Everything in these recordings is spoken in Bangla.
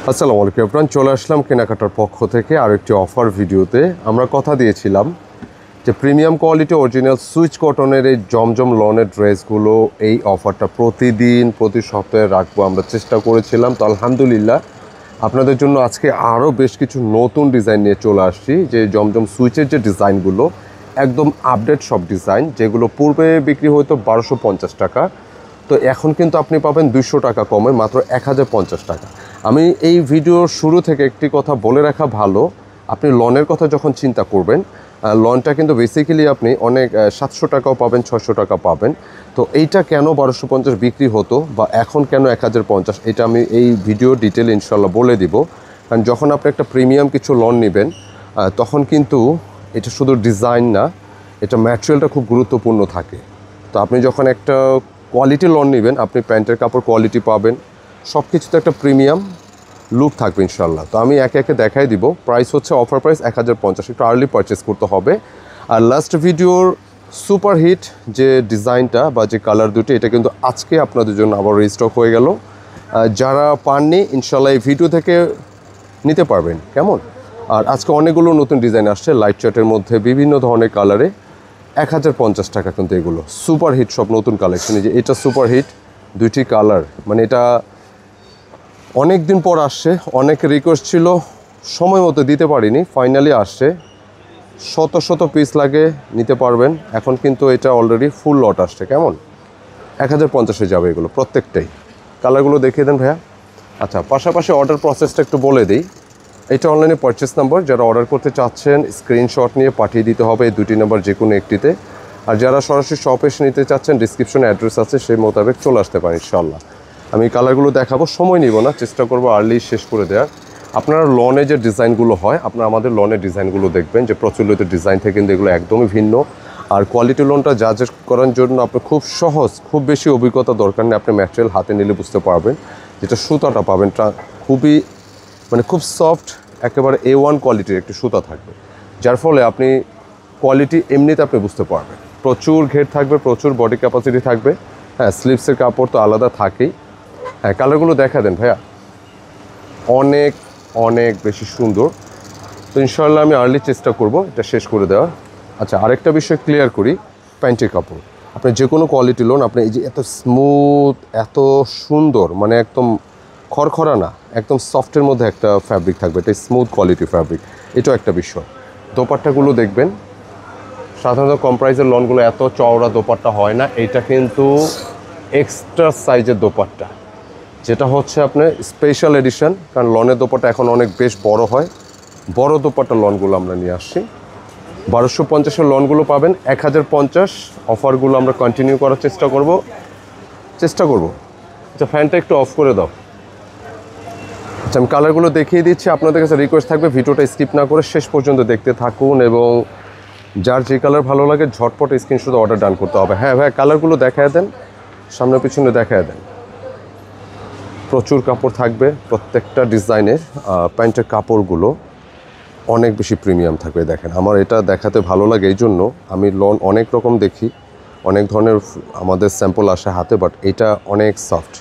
আসসালামু আলাইকুম এভরিওয়ান, চলে আসলাম কেনাকাটার পক্ষ থেকে আরেকটি অফার ভিডিওতে। আমরা কথা দিয়েছিলাম যে প্রিমিয়াম কোয়ালিটি অরিজিনাল সুইচ কটনের এই জমজম লনের ড্রেসগুলো এই অফারটা প্রতি সপ্তাহে রাখবো আমরা চেষ্টা করেছিলাম। তো আলহামদুলিল্লাহ আপনাদের জন্য আজকে আরও বেশ কিছু নতুন ডিজাইন নিয়ে চলে আসছি। যে জমজম সুইচের যে ডিজাইনগুলো একদম আপডেট সব ডিজাইন, যেগুলো পূর্বে বিক্রি হতো 1250 টাকা, তো এখন কিন্তু আপনি পাবেন 200 টাকা কমে মাত্র 1050 টাকা। আমি এই ভিডিওর শুরু থেকে একটি কথা বলে রাখা ভালো, আপনি লনের কথা যখন চিন্তা করবেন, লনটা কিন্তু বেসিক্যালি আপনি অনেক 700 টাকাও পাবেন, 600 টাকা পাবেন। তো এইটা কেন 1250 বিক্রি হতো বা এখন কেন 1050, এটা আমি এই ভিডিও ডিটেল ইনশাল্লাহ বলে দিব। কারণ যখন আপনি একটা প্রিমিয়াম কিছু লন নেবেন তখন কিন্তু এটা শুধু ডিজাইন না, এটা ম্যাটেরিয়ালটা খুব গুরুত্বপূর্ণ থাকে। তো আপনি যখন একটা কোয়ালিটি লন নেবেন, আপনি প্যান্টের কাপড় কোয়ালিটি পাবেন, সব কিছুতে একটা প্রিমিয়াম লুক থাকবে ইনশাল্লাহ। তো আমি একে একে দেখাই দিব। প্রাইস হচ্ছে অফার প্রাইস 1050, একটু আর্লি পারচেস করতে হবে। আর লাস্ট ভিডিওর সুপারহিট যে ডিজাইনটা বা যে কালার দুটি, এটা কিন্তু আজকে আপনাদের জন্য আবার রিস্টক হয়ে গেল। যারা পাননি ইনশাল্লাহ এই ভিডিও থেকে নিতে পারবেন, কেমন। আর আজকে অনেকগুলো নতুন ডিজাইন আসছে লাইট চার্টের মধ্যে বিভিন্ন ধরনের কালারে। 1050 টাকা কিন্তু এগুলো সুপারহিট সব নতুন কালেকশন। যে এটা সুপারহিট, দুইটি কালার, মানে এটা অনেক দিন পর আসছে, অনেক রিকোয়েস্ট ছিল, সময় মতো দিতে পারিনি, ফাইনালি আসছে। শত শত পিস লাগে, নিতে পারবেন। এখন কিন্তু এটা অলরেডি ফুল লট আসছে, কেমন। 1050-এ যাবে এগুলো প্রত্যেকটাই। কালারগুলো দেখিয়ে দেন ভাইয়া। আচ্ছা, পাশাপাশি অর্ডার প্রসেসটা একটু বলে দিই। এটা অনলাইনে পারচেস নাম্বার, যারা অর্ডার করতে চাচ্ছেন স্ক্রিনশট নিয়ে পাঠিয়ে দিতে হবে এই দুটি নাম্বার যে কোনো একটিতে। আর যারা সরাসরি শপে এসে নিতে চাচ্ছেন ডিসক্রিপশনে অ্যাড্রেস আছে, সেই মোতাবেক চলে আসতে পারেন ইনশাল্লাহ। আমি কালারগুলো দেখাবো, সময় নিব না, চেষ্টা করবো আর্লি শেষ করে দেওয়ার। আপনারা লনে যে ডিজাইনগুলো হয়, আপনারা আমাদের লনের ডিজাইনগুলো দেখবেন যে প্রচলিত ডিজাইন থেকে কিন্তু এগুলো একদমই ভিন্ন। আর কোয়ালিটি লোনটা জাজ করার জন্য আপনি খুব সহজ, খুব বেশি অভিজ্ঞতা দরকার নেই, আপনি ম্যাটেরিয়াল হাতে নিলে বুঝতে পারবেন। যেটা সুতাটা পাবেন খুবই মানে খুব সফট, একেবারে A1 কোয়ালিটির একটি সুতা থাকবে, যার ফলে আপনি কোয়ালিটি এমনিতে আপনি বুঝতে পারবেন। প্রচুর ঘের থাকবে, প্রচুর বডি ক্যাপাসিটি থাকবে। হ্যাঁ, স্লিপসের কাপড় তো আলাদা থাকেই। হ্যাঁ, কালারগুলো দেখা দেন ভাইয়া, অনেক অনেক বেশি সুন্দর। তো ইনশাল্লাহ আমি আর্লি চেষ্টা করব এটা শেষ করে দেওয়ার। আচ্ছা, আরেকটা বিষয় ক্লিয়ার করি, প্যান্টের কাপড় আপনি যে কোনো কোয়ালিটি লোন, আপনি এই যে এত স্মুথ, এত সুন্দর, মানে একদম খড়খড়া না, একদম সফটের মধ্যে একটা ফ্যাব্রিক থাকবে, এটা স্মুথ কোয়ালিটি ফ্যাব্রিক, এটাও একটা বিষয়। দোপাট্টাগুলো দেখবেন, সাধারণত কম প্রাইসের লনগুলো এত চওড়া দোপাট্টা হয় না, এইটা কিন্তু এক্সট্রা সাইজের দোপাট্টা, যেটা হচ্ছে আপনার স্পেশাল এডিশন। কারণ লনের দোপাট্টা এখন অনেক বেশ বড় হয়, বড় দোপাট্টা লনগুলো আমরা নিয়ে আসছি। 1250-এর লনগুলো পাবেন 1050। অফারগুলো আমরা কন্টিনিউ করার চেষ্টা করব। আচ্ছা, ফ্যানটা একটু অফ করে দাও। আচ্ছা, আমি কালারগুলো দেখিয়ে দিচ্ছি। আপনাদের কাছে রিকোয়েস্ট থাকবে ভিডিওটা স্কিপ না করে শেষ পর্যন্ত দেখতে থাকুন, এবং যার যে কালার ভালো লাগে ঝটপট স্ক্রিনশট অর্ডার ডান করতে হবে। হ্যাঁ ভাই, কালারগুলো দেখায় দেন, সামনে পিছনে দেখায় দেন। প্রচুর কাপড় থাকবে প্রত্যেকটা ডিজাইনের। প্যান্টের কাপড়গুলো অনেক বেশি প্রিমিয়াম থাকবে। দেখেন, আমার এটা দেখাতে ভালো লাগে, এই জন্য আমি লন অনেক রকম দেখি, অনেক ধরনের আমাদের স্যাম্পল আসে হাতে, বাট এটা অনেক সফট।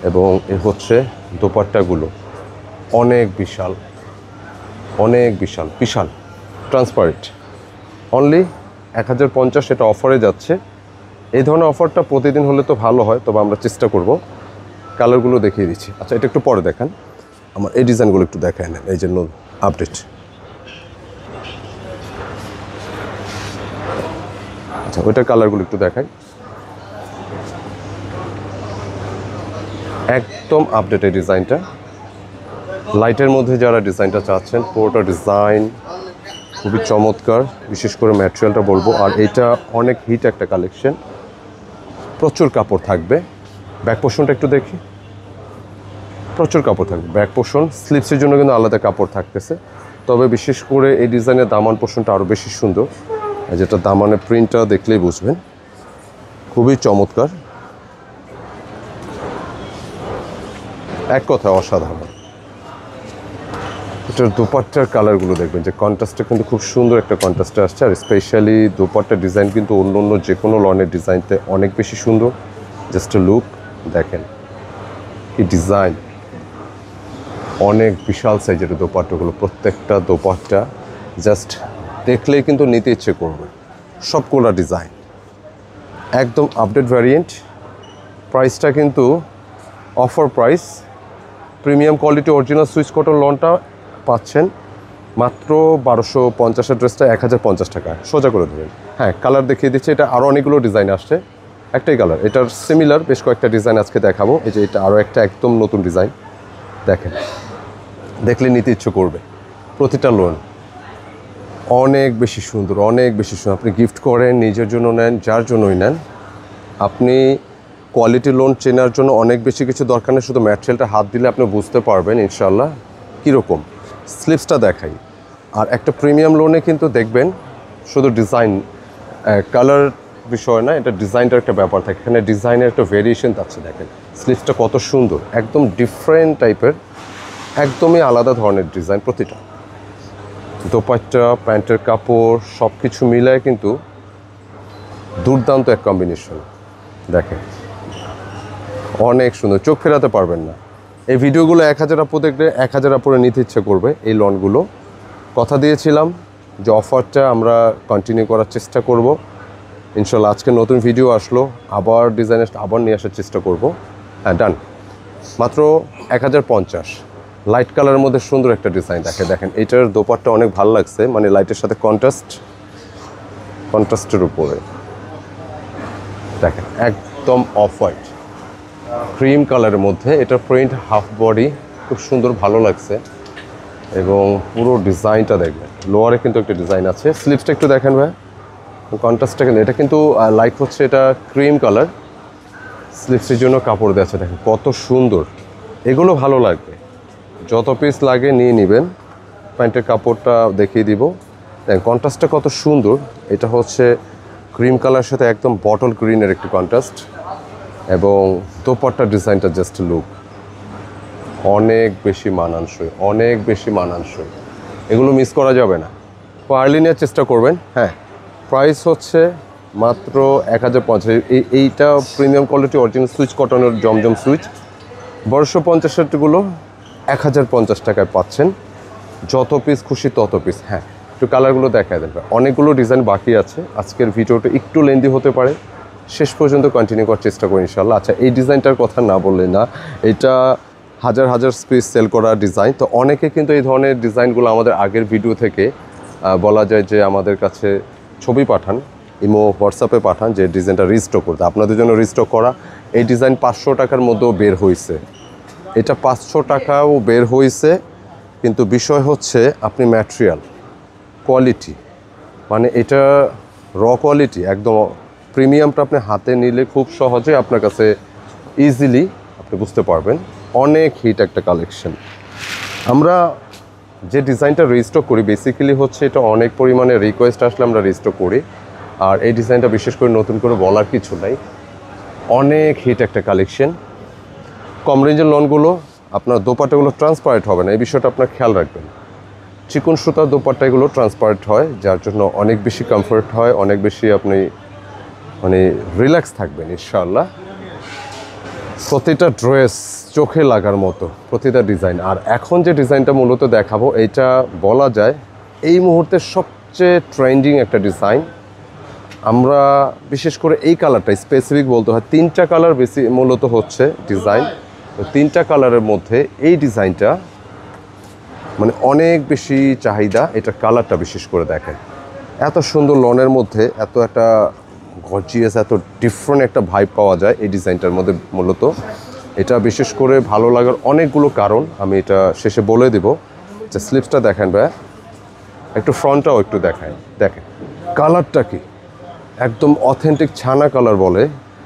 এবং এ হচ্ছে দোপাট্টাগুলো অনেক বিশাল, বিশাল ট্রান্সপারেন্ট। অনলি 1050, এটা অফারে যাচ্ছে। এই ধরনের অফারটা প্রতিদিন হলে তো ভালো হয়, তবে আমরা চেষ্টা করব। কালারগুলো দেখিয়ে দিচ্ছি। আচ্ছা, এটা একটু পরে দেখান, আমার এই ডিজাইনগুলো একটু দেখায় নেন, এই জন্য আপডেট। আচ্ছা, ওইটার কালারগুলো একটু দেখাই, একদম আপডেট এই ডিজাইনটা। লাইটের মধ্যে যারা ডিজাইনটা চাচ্ছেন, পুরোটা ডিজাইন খুবই চমৎকার, বিশেষ করে ম্যাটেরিয়ালটা বলবো। আর এটা অনেক হিট একটা কালেকশন, প্রচুর কাপড় থাকবে। ব্যাক পোর্শনটা একটু দেখি, প্রচুর কাপড় থাকবে ব্যাক পোর্শন। স্লিপসের জন্য কিন্তু আলাদা কাপড় থাকতেছে, তবে বিশেষ করে এই ডিজাইনের দামান পোর্শনটা আরও বেশি সুন্দর, যেটা দামানের প্রিন্টটা দেখলেই বুঝবেন, খুবই চমৎকার, এক কথায় অসাধারণ। এটার দোপাট্টার কালারগুলো দেখবেন যে কন্ট্রাস্টটা কিন্তু খুব সুন্দর একটা কন্ট্রাস্টে আসছে। আর স্পেশালি দোপাট্টার ডিজাইন কিন্তু অন্য অন্য যে কোনো লনের ডিজাইনতে অনেক বেশি সুন্দর। জাস্ট লুক দেখেন কি ডিজাইন, অনেক বিশাল সাইজের দোপাট্টাগুলো, প্রত্যেকটা দোপাট্টা জাস্ট দেখলেই কিন্তু নিতে ইচ্ছে করবে। সবগুলো ডিজাইন একদম আপডেট ভ্যারিয়েন্ট। প্রাইসটা কিন্তু offer price. Premium quality original Swiss cotton লনটা পাচ্ছেন মাত্র 1250 ড্রেসটা 1050 টাকা, সোজা করে দেবেন। হ্যাঁ, কালার দেখিয়ে দিচ্ছে, এটা আরও অনেকগুলো ডিজাইন আসছে, একটাই কালার। এটার সিমিলার বেশ কয়েকটা ডিজাইন আজকে দেখাবো। এই যে এটা আরও একটা একদম নতুন ডিজাইন, দেখেন দেখলে নিতে ইচ্ছে করবে। প্রতিটা লোন অনেক বেশি সুন্দর, অনেক বেশি সুন্দর। আপনি গিফট করেন, নিজের জন্য নেন, যার জন্যই নেন, আপনি কোয়ালিটি লোন চেনার জন্য অনেক বেশি কিছু দরকার নেই, শুধু ম্যাটেরিয়ালটা হাত দিলে আপনি বুঝতে পারবেন ইনশাল্লাহ কীরকম। স্লিপসটা দেখাই। আর একটা প্রিমিয়াম লোনে কিন্তু দেখবেন শুধু ডিজাইন কালার বিষয় না, এটা ডিজাইনটার একটা ব্যাপার থাকে। এখানে ডিজাইনের একটা ভেরিয়েশন আছে, দেখেন স্লিপসটা কত সুন্দর, একদম ডিফারেন্ট টাইপের, একদমই আলাদা ধরনের ডিজাইন প্রতিটা। দোপাট্টা, প্যান্টের কাপড় সব কিছু মিলায় কিন্তু দুর্দান্ত এক কম্বিনেশন। দেখেন অনেক সুন্দর, চোখ ফেরাতে পারবেন না। এই ভিডিওগুলো 1000 আপু দেখলে 1000 আপুরে নিতে ইচ্ছে করবে এই লনগুলো। কথা দিয়েছিলাম যে অফারটা আমরা কন্টিনিউ করার চেষ্টা করব ইনশাল্লাহ। আজকে নতুন ভিডিও আসলো, আবার ডিজাইন আবার নিয়ে আসার চেষ্টা করব। হ্যাঁ, ডান। মাত্র 1050। লাইট কালারের মধ্যে সুন্দর একটা ডিজাইন দেখেন। এটার দোপাট্টা অনেক ভালো লাগছে, মানে লাইটের সাথে কন্ট্রাস্টের উপরে দেখেন, একদম অফ হোয়াইট ক্রিম কালারের মধ্যে। এটার প্রিন্ট হাফ বডি খুব সুন্দর, ভালো লাগছে। এবং পুরো ডিজাইনটা দেখবেন, লোয়ারে কিন্তু একটা ডিজাইন আছে। স্লিপসটা একটু দেখেন ভাই, কন্ট্রাস্টটা কিন্তু, এটা কিন্তু লাইট হচ্ছে, এটা ক্রিম কালার। স্লিপসের জন্য কাপড় দেওয়া আছে, দেখেন কত সুন্দর। এগুলো ভালো লাগবে, যত পিস লাগে নিয়ে নেবেন। প্যান্টের কাপড়টা দেখিয়ে দিব, দেখেন কন্ট্রাস্টটা কত সুন্দর। এটা হচ্ছে ক্রিম কালার সাথে একদম বটল গ্রিনের একটু কন্ট্রাস্ট। এবং দোপাট্টার ডিজাইনটা জাস্ট লুক, অনেক বেশি মানানসই, অনেক বেশি মানানসই। এগুলো মিস করা যাবে না, আর্লি নেওয়ার চেষ্টা করবেন। হ্যাঁ, প্রাইস হচ্ছে মাত্র 1050। এইটা প্রিমিয়াম কোয়ালিটি অরিজিনাল সুইচ কটনের জমজম সুইচ 1250-এরগুলো 1050 টাকায় পাচ্ছেন। যত পিস খুশি তত পিস। হ্যাঁ, একটু কালারগুলো দেখায় দেবে, অনেকগুলো ডিজাইন বাকি আছে। আজকের ভিডিওটা একটু লেন্দি হতে পারে, শেষ পর্যন্ত কন্টিনিউ করার চেষ্টা করি ইনশাল্লাহ। আচ্ছা, এই ডিজাইনটার কথা না বললে না, এটা হাজার হাজার পিস সেল করা ডিজাইন। তো অনেকে কিন্তু এই ধরনের ডিজাইনগুলো আমাদের আগের ভিডিও থেকে বলা যায় যে আমাদের কাছে ছবি পাঠান, ইমো হোয়াটসঅ্যাপে পাঠান যে ডিজাইনটা রিস্টক করতে। আপনাদের জন্য রিস্টক করা এই ডিজাইন 500 টাকার মধ্যেও বের হয়েছে। এটা 500 টাকাও বের হয়েছে, কিন্তু বিষয় হচ্ছে আপনি ম্যাটেরিয়াল কোয়ালিটি, মানে এটা র কোয়ালিটি একদম প্রিমিয়ামটা আপনি হাতে নিলে খুব সহজে আপনার কাছে ইজিলি আপনি বুঝতে পারবেন। অনেক হিট একটা কালেকশন। আমরা যে ডিজাইনটা রিস্টক করি বেসিক্যালি হচ্ছে এটা অনেক পরিমাণে রিকোয়েস্ট আসলে আমরা রিস্টক করি। আর এই ডিজাইনটা বিশেষ করে নতুন করে বলার কিছু নাই, অনেক হিট একটা কালেকশন। কম রেঞ্জের লনগুলো আপনার দোপাট্টাগুলো ট্রান্সপারেন্ট হবে না, এই বিষয়টা আপনার খেয়াল রাখবেন। চিকন সুতার দোপাট্টাগুলো ট্রান্সপারেন্ট হয়, যার জন্য অনেক বেশি কমফোর্ট হয়, অনেক বেশি আপনি মানে রিল্যাক্স থাকবেন ইনশাআল্লাহ। প্রতিটা ড্রেস চোখে লাগার মতো, প্রতিটা ডিজাইন। আর এখন যে ডিজাইনটা মূলত দেখাবো, এইটা বলা যায় এই মুহূর্তে সবচেয়ে ট্রেন্ডিং একটা ডিজাইন। আমরা বিশেষ করে এই কালারটা স্পেসিফিক বলতে হয়, 3টা কালার বেশি মূলত হচ্ছে ডিজাইন। তো 3টা কালারের মধ্যে এই ডিজাইনটা মানে অনেক বেশি চাহিদা। এটা কালারটা বিশেষ করে দেখেন, এত সুন্দর লনের মধ্যে এত একটা গর্জিয়াস, এত ডিফারেন্ট একটা ভাইব পাওয়া যায় এই ডিজাইনটার মধ্যে। মূলত এটা বিশেষ করে ভালো লাগার অনেকগুলো কারণ আমি এটা শেষে বলে দেব। যে স্লিপসটা দেখেন ভাই, একটু ফ্রন্টটাও একটু দেখায়, দেখেন কালারটা কি একদম অথেন্টিক ছানা কালার বলে।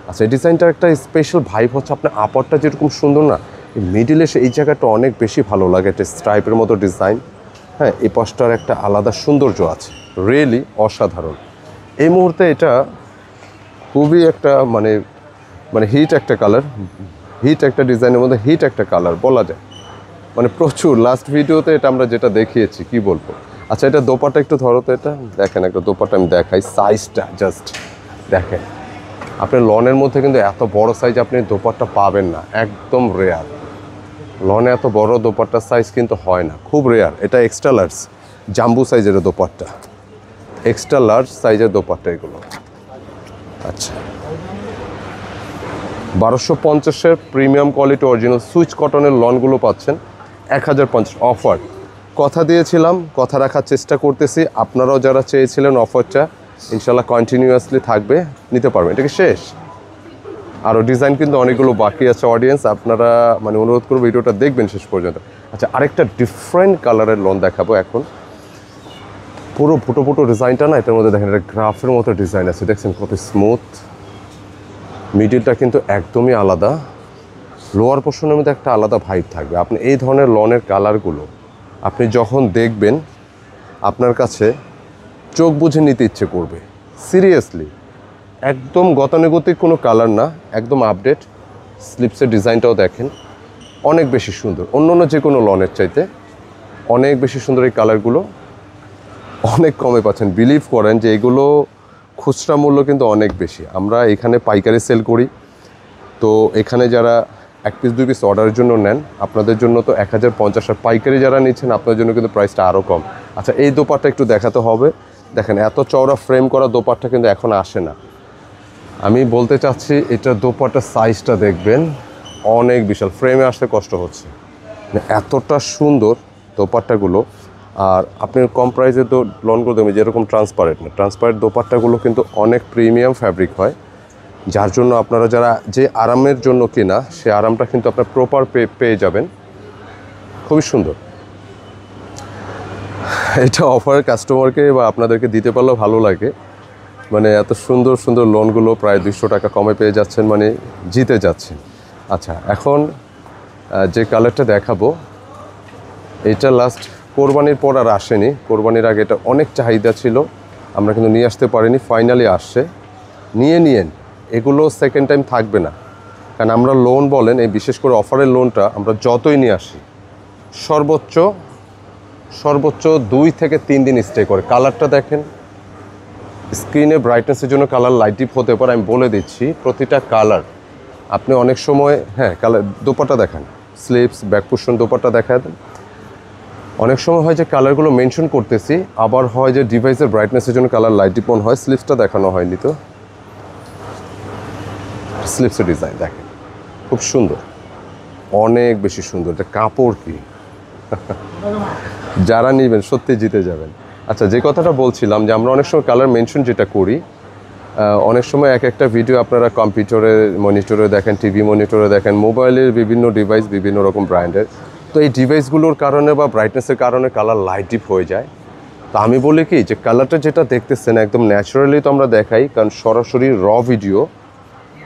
আচ্ছা, এই ডিজাইনটার একটা স্পেশাল ভাইব হচ্ছে আপনার আপারটা যেরকম সুন্দর না, এই মিডিল এসে এই জায়গাটা অনেক বেশি ভালো লাগে। একটা স্ট্রাইপের মতো ডিজাইন। হ্যাঁ, এই পাশটার একটা আলাদা সৌন্দর্য আছে, রিয়েলি অসাধারণ। এই মুহূর্তে এটা খুবই একটা মানে হিট একটা কালার, হিট একটা ডিজাইনের মধ্যে হিট একটা কালার বলা যায়, মানে প্রচুর। লাস্ট ভিডিওতে এটা আমরা যেটা দেখিয়েছি কি বলবো। আচ্ছা, এটা দোপাট্টা একটু ধরো তো, এটা দেখেন একটা দোপাট্টা আমি দেখাই, সাইজটা জাস্ট দেখেন। আপনি লনের মধ্যে কিন্তু এত বড় সাইজ আপনি দোপাট্টা পাবেন না, একদম রেয়ার। লনে এত বড় দোপাট্টার সাইজ কিন্তু হয় না, খুব রেয়ার। এটা এক্সট্রা লার্জ জাম্বু সাইজের দোপাট্টা, এক্সট্রা লার্জ সাইজের দোপাট্টা এগুলো। আচ্ছা, 1250-এর প্রিমিয়াম কোয়ালিটি অরিজিনাল সুইচ কটনের লনগুলো পাচ্ছেন 1050 অফার। কথা দিয়েছিলাম, কথা রাখার চেষ্টা করতেছি। আপনারাও যারা চেয়েছিলেন অফারটা ইনশাল্লাহ কন্টিনিউয়াসলি থাকবে, নিতে পারবেন। এটা কি শেষ? আরও ডিজাইন কিন্তু অনেকগুলো বাকি আছে। অডিয়েন্স আপনারা মানে অনুরোধ করবো ভিডিওটা দেখবেন শেষ পর্যন্ত। আচ্ছা, আরেকটা ডিফারেন্ট কালারের লন দেখাবো এখন। পুরো ফুটো ফুটো ডিজাইনটা না, এটার মধ্যে দেখেন একটা গ্রাফের মতো ডিজাইন আছে, দেখছেন কত স্মুথ। মিডিলটা কিন্তু একদমই আলাদা, লোয়ার পোর্শনের মধ্যে একটা আলাদা ভাইব থাকবে। আপনি এই ধরনের লনের কালারগুলো আপনি যখন দেখবেন আপনার কাছে চোখ বুঝে নিতে ইচ্ছে করবে, সিরিয়াসলি। একদম গতানুগতিক কোনো কালার না, একদম আপডেট। স্লিপসের ডিজাইনটাও দেখেন অনেক বেশি সুন্দর, অন্য অন্য যে কোনো লনের চাইতে অনেক বেশি সুন্দর। এই কালারগুলো অনেক কমে পাচ্ছেন, বিলিভ করেন যে এগুলো খুচরা মূল্য কিন্তু অনেক বেশি। আমরা এখানে পাইকারি সেল করি, তো এখানে যারা 1 পিস 2 পিস অর্ডারের জন্য নেন আপনাদের জন্য তো 1050, আর পাইকারি যারা নিচ্ছেন আপনাদের জন্য কিন্তু প্রাইসটা আরও কম। আচ্ছা, এই দোপাট্টা একটু দেখাতে হবে। দেখেন এত চওড়া ফ্রেম করা দোপাট্টা কিন্তু এখন আসে না। আমি বলতে চাচ্ছি এটার দোপাট্টার সাইজটা দেখবেন অনেক বিশাল, ফ্রেমে আসতে কষ্ট হচ্ছে, এতটা সুন্দর দোপাট্টাগুলো। আর আপনি কম প্রাইসে তো লনগুলো দেবেন যেরকম ট্রান্সপারেন্ট না, ট্রান্সপারেন্ট দোপাট্টাগুলো কিন্তু অনেক প্রিমিয়াম ফ্যাব্রিক হয়, যার জন্য আপনারা যারা যে আরামের জন্য কেনা সে আরামটা কিন্তু আপনার প্রপার পেয়ে যাবেন। খুবই সুন্দর। এটা অফার কাস্টমারকে বা আপনাদেরকে দিতে পারলেও ভালো লাগে, মানে এত সুন্দর সুন্দর লোনগুলো প্রায় 200 টাকা কমে পেয়ে যাচ্ছেন, মানে জিতে যাচ্ছেন। আচ্ছা, এখন যে কালারটা দেখাবো এটা লাস্ট কোরবানির পর আর আসেনি, কোরবানির আগে এটা অনেক চাহিদা ছিল, আমরা কিন্তু নিয়ে আসতে পারিনি, ফাইনালি আসছে। নিয়েন, এগুলো সেকেন্ড টাইম থাকবে না, কারণ আমরা লোন বলেন এই বিশেষ করে অফারের লোনটা আমরা যতই নিয়ে আসি সর্বোচ্চ 2 থেকে 3 দিন স্টে করে। কালারটা দেখেন, স্ক্রিনে ব্রাইটনেসের জন্য কালার লাইট ডিপ হতে পারে, আমি বলে দিচ্ছি প্রতিটা কালার আপনি অনেক সময় কালার দোপাট্টা দেখান, স্লিপস ব্যাক পোর্শন দোপাট্টা দেখা দেন। অনেক সময় হয় যে কালারগুলো মেনশন করতেছি, আবার হয় যে ডিভাইসের ব্রাইটনেসের জন্য কালার লাইট ডিপ অন হয়। স্লিপসটা দেখানো হয়নি তো, স্লিপসের ডিজাইন দেখেন খুব সুন্দর, অনেক বেশি সুন্দর। এটা কাপড় কি যারা নেবেন সত্যি জিতে যাবেন। আচ্ছা, যে কথাটা বলছিলাম যে আমরা অনেক সময় কালার মেনশন যেটা করি, অনেক সময় এক একটা ভিডিও আপনারা কম্পিউটারে মনিটরে দেখেন, টিভি মনিটরে দেখেন, মোবাইলের বিভিন্ন ডিভাইস বিভিন্ন রকম ব্র্যান্ডের, তো এই ডিভাইসগুলোর কারণে বা ব্রাইটনেসের কারণে কালার লাইট ডিপ হয়ে যায়। তো আমি বলি কি যে কালারটা যেটা দেখতেছেন একদম ন্যাচারালি তো আমরা দেখাই, কারণ সরাসরি র ভিডিও,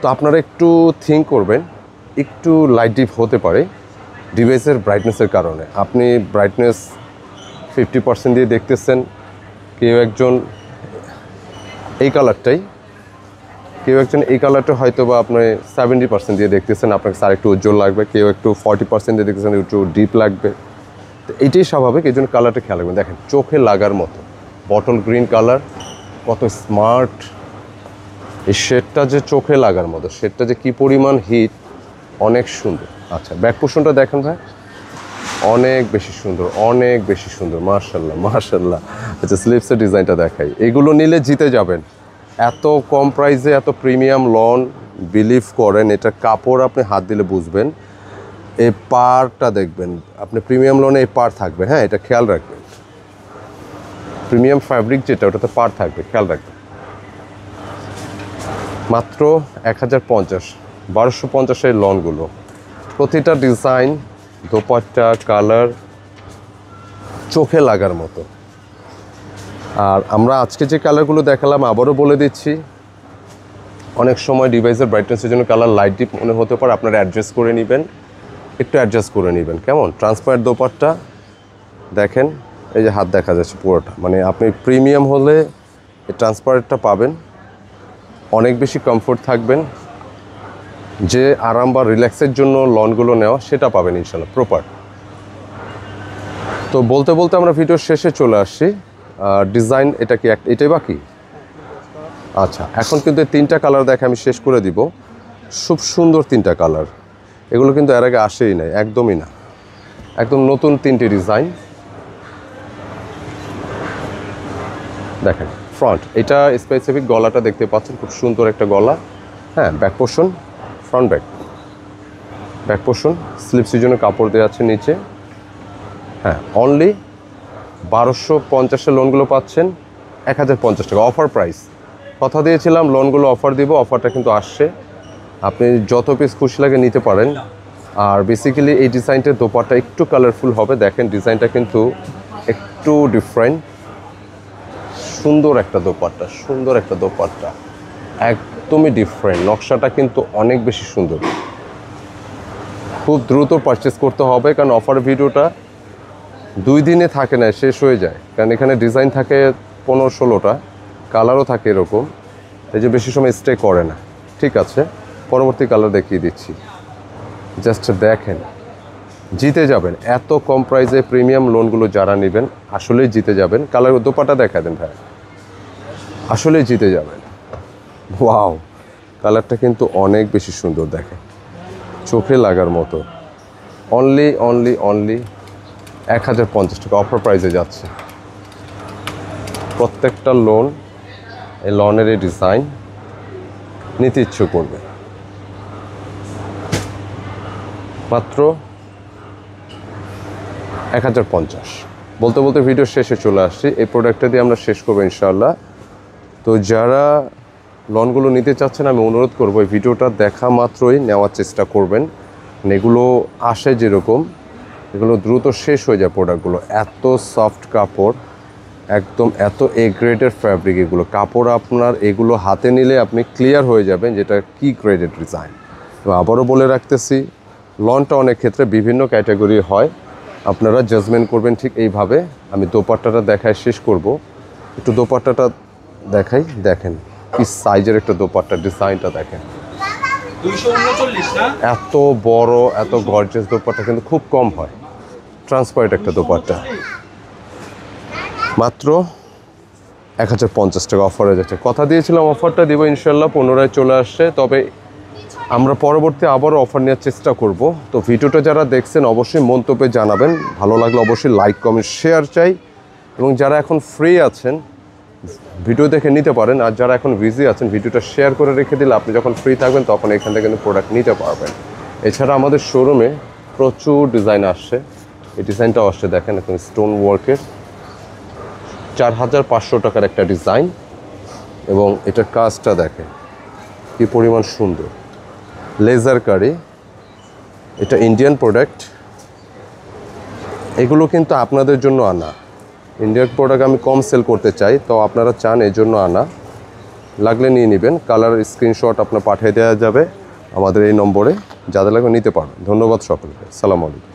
তো আপনারা একটু থিঙ্ক করবেন, একটু লাইট ডিপ হতে পারে ডিভাইসের ব্রাইটনেসের কারণে। আপনি ব্রাইটনেস 50% দিয়ে দেখতেছেন, কেউ একজন এই কালারটা হয়তো বা আপনি 70% দিয়ে দেখতেছেন, আপনাকে স্যার একটু উজ্জ্বল লাগবে, কেউ একটু 40% দিয়ে দেখতেছেন একটু ডিপ লাগবে। তো এটাই স্বাভাবিক, এই জন্য কালারটা খেয়াল রাখবেন। দেখেন চোখে লাগার মতো বটল গ্রিন কালার, কত স্মার্ট। এই শেডটা যে চোখে লাগার মতো, শেডটা যে কী পরিমাণ হিট, অনেক সুন্দর। আচ্ছা, ব্যাক পোর্শনটা দেখেন ভাই, অনেক বেশি সুন্দর, মাশাআল্লাহ। আচ্ছা, স্লিপসের ডিজাইনটা দেখাই, এগুলো নিলে জিতে যাবেন। এত কম প্রাইসে এত প্রিমিয়াম লন, বিলিভ করেন এটা কাপড় আপনি হাত দিলে বুঝবেন। এই পাড়টা দেখবেন আপনি, প্রিমিয়াম লনে এই পাড় থাকবে, এটা খেয়াল রাখবেন। প্রিমিয়াম ফ্যাব্রিক যেটা ওটাতে পাড় থাকবে, খেয়াল রাখবেন। মাত্র 1050, 1250-এর লনগুলো, প্রতিটা ডিজাইন দোপাট্টা কালার চোখে লাগার মতো। আর আমরা আজকে যে কালারগুলো দেখালাম আবারও বলে দিচ্ছি, অনেক সময় ডিভাইসের ব্রাইটনেসের জন্য কালার লাইট ডিপ মনে হতে পারে, আপনারা অ্যাডজাস্ট করে নেবেন। কেমন ট্রান্সপারেন্ট দোপাট্টা দেখেন, এই যে হাত দেখা যাচ্ছে পুরোটা, মানে আপনি প্রিমিয়াম হলে এই ট্রান্সপারেন্টটা পাবেন, অনেক বেশি কমফোর্ট থাকবেন। যে আরাম বা রিল্যাক্সের জন্য লনগুলো নেওয়া সেটা পাবেন ইনশাল্লাহ প্রপার। তো বলতে বলতে আমরা ভিডিওর শেষে চলে আসছি। ডিজাইন এটা কি এটাই বাকি? আচ্ছা, এখন কিন্তু এই 3টা কালার দেখে আমি শেষ করে দিব। খুব সুন্দর 3টা কালার, এগুলো কিন্তু এর আগে আসেই নাই, একদমই না। একদম নতুন 3টি ডিজাইন। দেখেন ফ্রন্ট, এটা স্পেসিফিক গলাটা দেখতে পাচ্ছেন, খুব সুন্দর একটা গলা। হ্যাঁ, back portion, front back portion, slip সিজনের কাপড় দেওয়া আছে নিচে। হ্যাঁ, অনলি 1250-এর লোনগুলো পাচ্ছেন 1050 টাকা, অফার প্রাইস। কথা দিয়েছিলাম লোনগুলো অফার দিব, অফারটা কিন্তু আসছে। আপনি যত পিস খুশি লাগে নিতে পারেন। আর বেসিক্যালি এই ডিজাইনটার দোপাট্টা একটু কালারফুল হবে। দেখেন ডিজাইনটা কিন্তু একটু ডিফারেন্ট, সুন্দর একটা দোপাট্টা, একদমই ডিফারেন্ট। নকশাটা কিন্তু অনেক বেশি সুন্দর। খুব দ্রুত পারচেস করতে হবে, কারণ অফার ভিডিওটা 2 দিনে থাকে না, শেষ হয়ে যায়। কারণ এখানে ডিজাইন থাকে 15-16টা, কালারও থাকে এরকম, এই যে বেশি সময় স্টে করে না। ঠিক আছে, পরবর্তী কালার দেখিয়ে দিচ্ছি। জাস্ট দেখেন, জিতে যাবেন। এত কম প্রাইসে প্রিমিয়াম লোনগুলো যারা নেবেন আসলেই জিতে যাবেন। কালার দোপাট্টা দেখা দেন ভাই, আসলেই জিতে যাবেন। ওয়াও, কালারটা কিন্তু অনেক বেশি সুন্দর, দেখেন চোখে লাগার মতো। অনলি 1050 টাকা অফার প্রাইসে যাচ্ছে। প্রত্যেকটা লোন, এই লনের এই ডিজাইন নিতে ইচ্ছে করবে। মাত্র 1050। বলতে বলতে ভিডিও শেষে চলে আসছি। এই প্রোডাক্টটা দিয়ে আমরা শেষ করবো ইনশাআল্লাহ। তো যারা লোনগুলো নিতে চাচ্ছেন, আমি অনুরোধ করবো এই ভিডিওটা দেখা মাত্রই নেওয়ার চেষ্টা করবেন। এগুলো আসে যেরকম, এগুলো দ্রুত শেষ হয়ে যায় প্রোডাক্টগুলো। এত সফট কাপড়, একদম এত এ গ্রেডের ফ্যাব্রিক। এগুলো কাপড় আপনার এগুলো হাতে নিলে আপনি ক্লিয়ার হয়ে যাবেন যেটা কি গ্রেডের ডিজাইন। তো আবারও বলে রাখতেছি, লনটা অনেক ক্ষেত্রে বিভিন্ন ক্যাটাগরি হয়, আপনারা জাজমেন্ট করবেন ঠিক এইভাবে। আমি দোপাট্টাটা দেখায় শেষ করব। একটু দোপাট্টাটা দেখাই, দেখেন কি সাইজের একটা দোপাট্টা, ডিজাইনটা দেখেন। 239 না? এত বড়, এত গর্জিয়াস দোপাট্টা কিন্তু খুব কম হয়। ট্রান্সপারেন্ট একটা দোপাট্টা, মাত্র 1050 টাকা অফারে যাচ্ছে। কথা দিয়েছিলাম অফারটা দিব ইনশাল্লাহ, পুনরায় চলে আসছে। তবে আমরা পরবর্তী আবারও অফার নেওয়ার চেষ্টা করব। তো ভিডিওটা যারা দেখছেন অবশ্যই মন্তব্যে জানাবেন, ভালো লাগলে অবশ্যই লাইক কমেন্ট শেয়ার চাই। এবং যারা এখন ফ্রি আছেন ভিডিও দেখে নিতে পারেন, আর যারা এখন বিজি আছেন ভিডিওটা শেয়ার করে রেখে দিলে আপনি যখন ফ্রি থাকবেন তখন এখান থেকে কিন্তু প্রোডাক্ট নিতে পারবেন। এছাড়া আমাদের শোরুমে প্রচুর ডিজাইন আসছে। এই ডিজাইনটাও আসছে, দেখেন এখন স্টোন ওয়ার্কের 4500 টাকার একটা ডিজাইন, এবং এটার কাজটা দেখেন কি পরিমাণ সুন্দর। লেজার কারি, এটা ইন্ডিয়ান প্রোডাক্ট। এগুলো কিন্তু আপনাদের জন্য আনা। ইন্ডিয়ান প্রোডাক্ট আমি কম সেল করতে চাই, তো আপনারা চান এই জন্য আনা, লাগলে নিয়ে নেবেন। কালার স্ক্রিনশট আপনার পাঠিয়ে দেওয়া যাবে আমাদের এই নম্বরে, যাদের লাগবে নিতে পারবেন। ধন্যবাদ সকলকে, আসসালামু আলাইকুম।